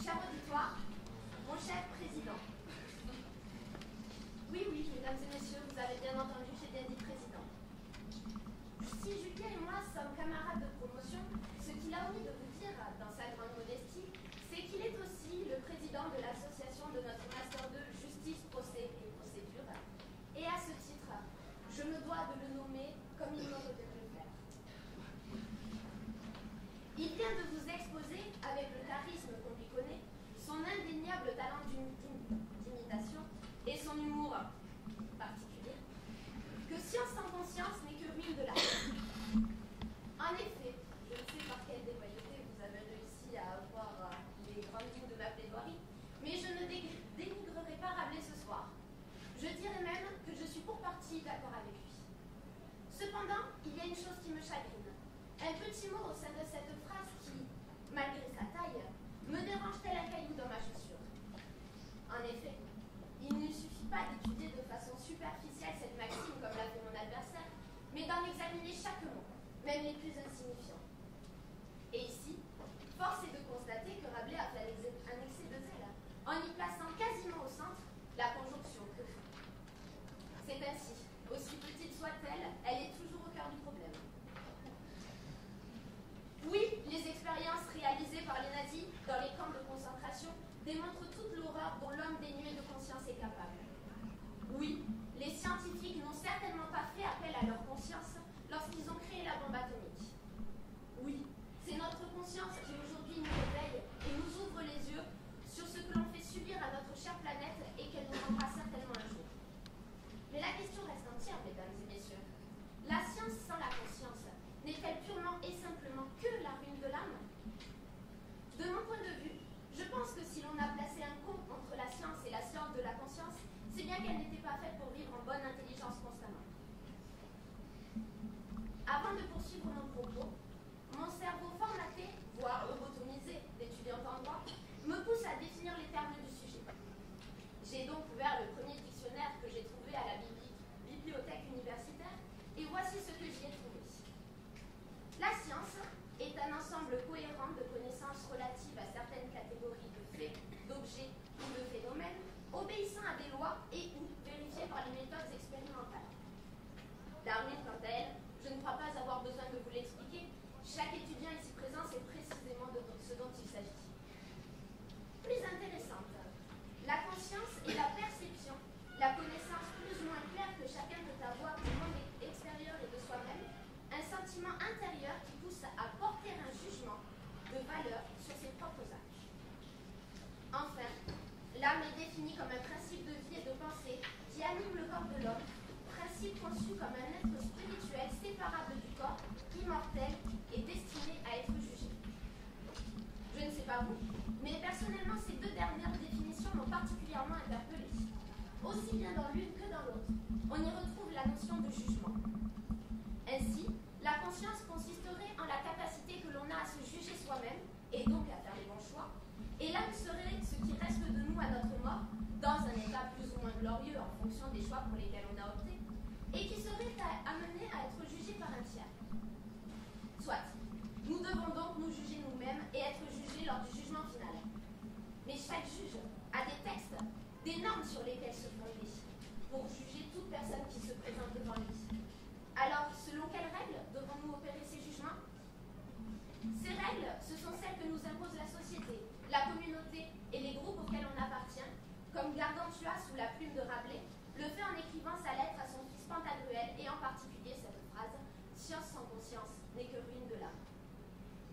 Cher auditoire, mon cher président. Oui, mesdames et messieurs, vous avez bien entendu, j'ai bien dit président. Si Julien et moi sommes camarades de promotion, ce qu'il a omis de vous dire, dans sa grande modestie, c'est qu'il est aussi le président de l'association de notre Master 2 Justice, Procès et Procédure. Et à ce titre, je me dois de le nommer comme il me revient de le faire. Il vient de vous exposer, avec le charisme qu'on lui connaît, son indéniable talent d'imitation et son humour particulier, que Science sans conscience n'est que ruine de l'âme. En effet, je ne sais par quelle dévoyauté vous avez réussi à avoir les grandes lignes de ma plaidoirie, mais je ne dénigrerai pas Rabelais ce soir. Je dirais même que je suis pour partie d'accord avec lui. Cependant, il y a une chose qui me chagrine. Un petit mot au sein de cette phrase qui, malgré sa taille, me dérange tel un caillou dans ma chaussure. En effet, il ne suffit pas d'étudier de façon superficielle cette maxime comme l'a fait mon adversaire, mais d'en examiner chaque mot, même les plus insignifiants. Et ici, force est de constater que Rabelais a fait un excès de zèle, en y plaçant quasiment au centre la conjonction que. C'est ainsi, aussi petite soit-elle, elle est toujours au cœur du problème. Oui, les expériences réalisées par les nazis dans les camps de concentration démontrent toute l'horreur dont l'homme dénué de conscience est capable. Oui, les scientifiques n'ont certainement pas fait appel à leur conscience lorsqu'ils ont créé la bombe atomique. Oui, c'est notre conscience qui aujourd'hui nous réveille et nous ouvre les yeux sur ce que l'on fait subir à notre chère planète et qu'elle nous rendra certainement un jour. Mais la question reste entière, mesdames et messieurs. La science sans la conscience n'est-elle purement et simplement que la ruine de l'âme? De mon point de vue, je pense que si l'on a placé un pont entre la science et la science de la conscience, c'est bien qu'elle n'était pas faite pour vivre en bonne intelligence constamment. Avant de poursuivre nos propos, mon cerveau formaté, voire lobotomisé d'étudiante en droit, me pousse à définir les termes du sujet. J'ai donc ouvert le premier dictionnaire que j'ai trouvé à la bibliothèque universitaire, et voici ce que j'y ai trouvé. La science est un ensemble cohérent de connaissances relatives à certaines catégories de faits, d'objets ou de phénomènes, obéissant à des lois et ou vérifiées par les méthodes expérimentales. Darwin, quant à elle, je ne crois pas avoir besoin de vous l'expliquer. Chaque étudiant ici présent sait précisément de ce dont il s'agit. Plus intéressante, la conscience est la perception, la connaissance plus ou moins claire que chacun peut avoir du monde extérieur et de soi-même, un sentiment intérieur qui pousse à porter un jugement de valeur sur ses propres actes. Enfin, l'âme est définie comme un principe de vie et de pensée qui anime le corps de l'homme, principe conçu comme un être spirituel séparable du corps, immortel et destiné à être jugé. Je ne sais pas vous, mais personnellement ces deux dernières définitions m'ont particulièrement interpellée. Aussi bien dans l'une que dans l'autre, on y retrouve la notion de jugement. Ainsi, la conscience consisterait en la capacité que l'on a à se juger soi-même, et donc à faire les bons choix, et l'âme serait ce qui reste de nous à notre mort, dans un état plus ou moins glorieux en fonction des choix pour lesquels on a opté, et qui serait amené à être jugé par un tiers. Soit, nous devons donc nous juger nous-mêmes et être jugés lors du jugement final. Mais chaque juge a des textes, des normes sur lesquelles se fonder, pour juger toute personne qui se présente devant lui. Alors, selon quelles règles devons-nous opérer ces jugements? Ces règles, ce sont celles que nous impose la société, la communauté et les groupes auxquels on appartient, comme Gargantua sous la plume de Rabelais le fait en écrivant sa lettre à son fils Pantagruel, et en particulier cette phrase « Science sans conscience n'est que ruine de l'âme ».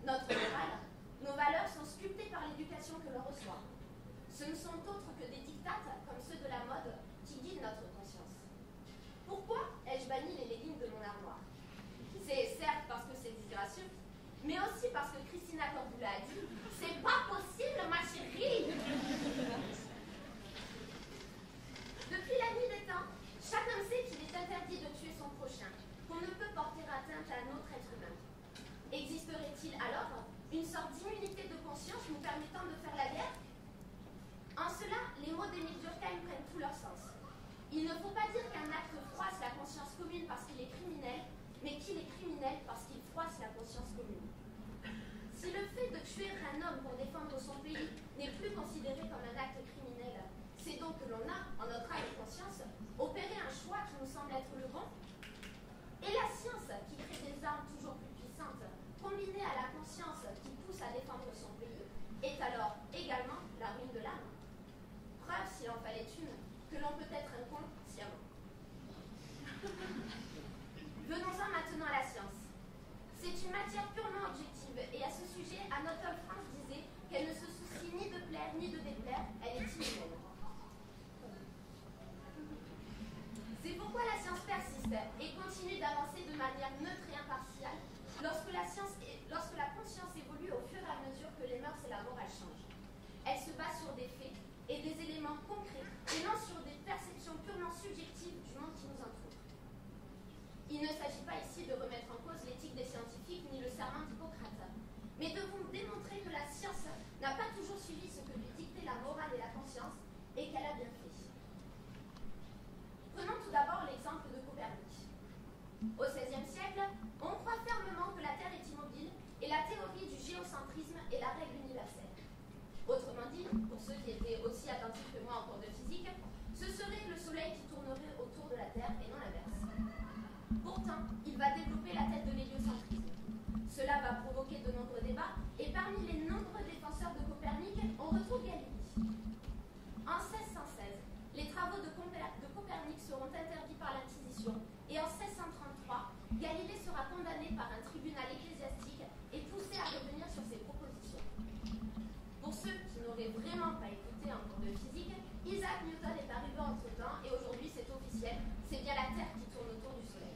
Notre morale, nos valeurs sont sculptées par l'éducation que l'on reçoit. Ce ne sont autres que des dictates, comme ceux de la mode, qui guident notre conscience. Pourquoi ai-je banni les leggings de mon armoire? C'est certes parce que c'est disgracieux, mais aussi parce que Christina Cordula a dit « C'est pas possible, ma chérie !» Depuis la nuit des temps, chacun sait qu'il est interdit de tuer son prochain, qu'on ne peut porter atteinte à un autre être humain. Existerait-il alors une sorte d'immunité de conscience nous permettant de faire la guerre? En cela, les mots d'Émile Durkheim prennent tout leur sens. Il ne faut pas dire qu'un acte froisse la conscience commune parce qu'il est criminel, mais qu'il est criminel parce qu'il froisse la conscience commune. Si le fait de tuer un homme pour défendre son pays n'est plus en fallait une, que l'on peut être un con sciemment. Venons-en maintenant à la science. C'est une matière purement objective, et à ce sujet, Anatole France disait qu'elle ne se soucie ni de plaire ni de déplaire, elle est inhumaine. C'est pourquoi la science persiste et continue d'avancer de manière neutre et impartiale lorsque la conscience évolue au fur et à mesure que les mœurs et la morale changent. Elle se base sur des faits et des éléments concrets et non sur des perceptions purement subjectives du monde qui nous entoure. Il ne s'agit pas ici de remettre en cause l'éthique des scientifiques ni le serment d'Hippocrate, mais de vous démontrer que la science n'a pas toujours suivi ce que lui dictait la morale et la conscience et qu'elle a bien fait. Prenons tout d'abord l'exemple de Copernic. Au XVIe siècle, on croit fermement que la Terre est immobile et la théorie du géocentrisme est la règle universelle. Autrement dit, pour ceux qui étaient aussi attentifs que moi en cours de physique, ce serait le Soleil qui tournerait autour de la Terre et non l'inverse. Pourtant, il va développer la tête de l'héliocentrisme. Cela va provoquer de nombreux débats et parmi les nombreux défenseurs de Copernic, on retrouve Galilée. En 1616, les travaux de Copernic seront interdits par l'Inquisition et en 1633, Galilée sera condamné par un tribunal ecclésiastique et poussé à revenir sur ses propositions. Pour ceux qui n'auraient vraiment pas écouté en cours de physique, Isaac Newton est arrivé entre-temps et aujourd'hui c'est officiel, c'est bien la Terre qui tourne autour du Soleil.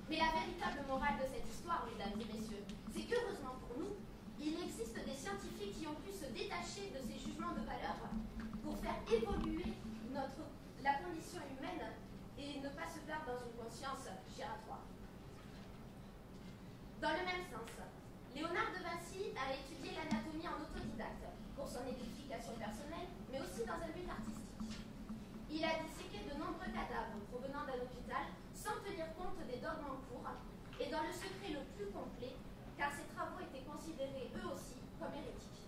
Mais la véritable morale de cette histoire, mesdames et messieurs, c'est qu'heureusement pour nous, il existe des scientifiques qui ont pu se détacher de ces jugements de valeur pour faire évoluer la condition humaine et ne pas se perdre dans une conscience giratoire. Dans le même sens, Léonard de Vinci a étudié l'anatomie en autodidacte pour son édification personnelle, mais aussi dans un but artistique. Il a disséqué de nombreux cadavres provenant d'un hôpital sans tenir compte des dogmes en cours et dans le secret le plus complet, car ses travaux étaient considérés eux aussi comme hérétiques.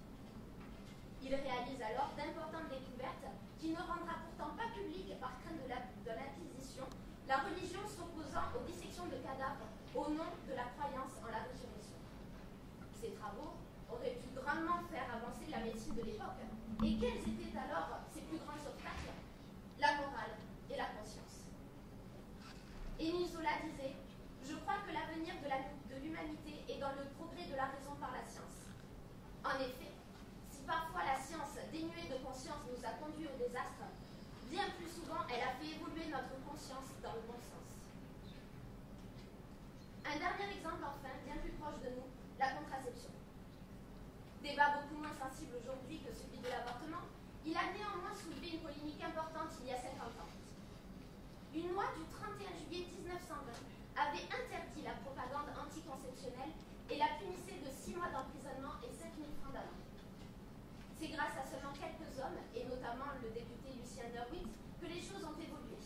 Il réalise alors d'importantes découvertes qui ne rendra pourtant pas publiques par crainte de l'Inquisition, la religion s'opposant aux dissections de cadavres au nom de la croyance en la résurrection. Ces travaux auraient pu grandement faire avancer la médecine de l'époque. Et quels étaient alors ces plus grands obstacles? La morale et la conscience. Émile Zola disait « Je crois que l'avenir de l'humanité est dans le progrès de la raison par la science. » En effet, si parfois la science dénuée de conscience nous a conduits au désastre, bien plus souvent elle a fait évoluer notre conscience dans le bon sens. Un dernier exemple enfin, bien plus proche de nous, la contraception. Débat beaucoup moins sensible aujourd'hui que celui de l'avortement, il a néanmoins soulevé une polémique importante il y a 50 ans. Une loi du 31 juillet 1920 avait interdit la propagande anticonceptionnelle et la punissait de 6 mois d'emprisonnement et 5 000 francs d'amende. C'est grâce à seulement quelques hommes, et notamment le député Lucien Derwitz, que les choses ont évolué.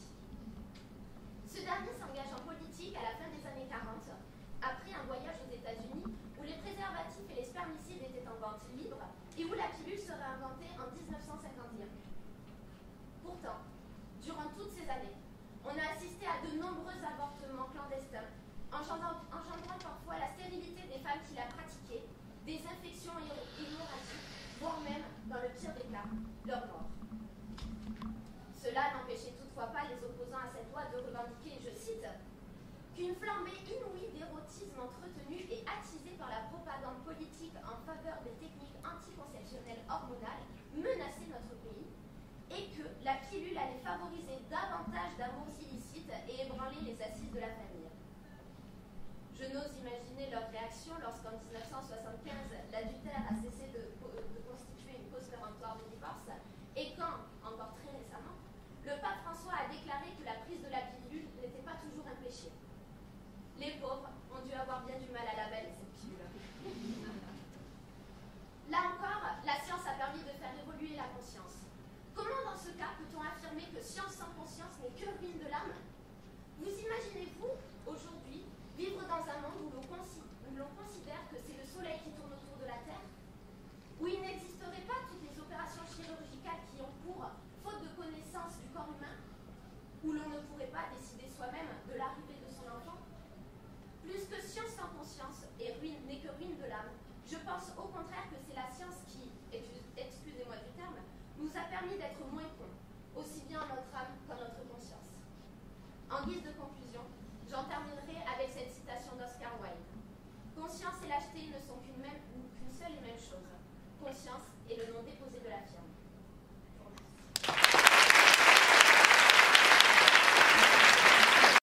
Ce dernier s'engage en politique à la fin des années 40, après un voyage aux États-Unis où les préservatifs et les spermicides étaient en vente libre et où la pilule serait inventée en 1951. Pourtant, durant toutes ces années, on a assisté à de nombreux avortements clandestins, engendrant parfois la stérilité des femmes qui la pratiquaient, des infections hémorragiques, voire même, dans le pire des cas, leur mort. Cela n'empêchait toutefois pas les opposants à cette loi de revendiquer, je cite, qu'une flambée inouïe d'érotisme entretenu et attisée par la propagande politique en faveur des techniques anticonceptionnelles hormonales menaçait notre pays et que la pilule allait favoriser davantage d'amours illicites et ébranler les assises de la famille. Je n'ose imaginer leur réaction lorsqu'en 1975, l'adultère a cessé de constituer une cause péremptoire de divorce et quand, encore très récemment, le pape François a déclaré que la prise de la pilule n'était pas toujours un péché. Les pauvres ont dû avoir bien du mal à l'avaler, cette pilule. Là encore, la science a permis de faire évoluer la conscience. Comment dans ce cas peut-on affirmer que science sans conscience n'est que ruine de l'âme? Vous imaginez-vous, aujourd'hui, vivre dans un monde où l'on considère que c'est le Soleil qui tourne autour de la Terre? Où il n'existerait pas toutes les opérations chirurgicales qui ont cours, faute de connaissance du corps humain? Où l'on ne pourrait pas décider soi-même de l'arrivée de son enfant? Plus que science sans conscience et n'est que ruine de l'âme, je pense au contraire que c'est la science qui, excusez-moi du terme, nous a permis d'être moins En guise de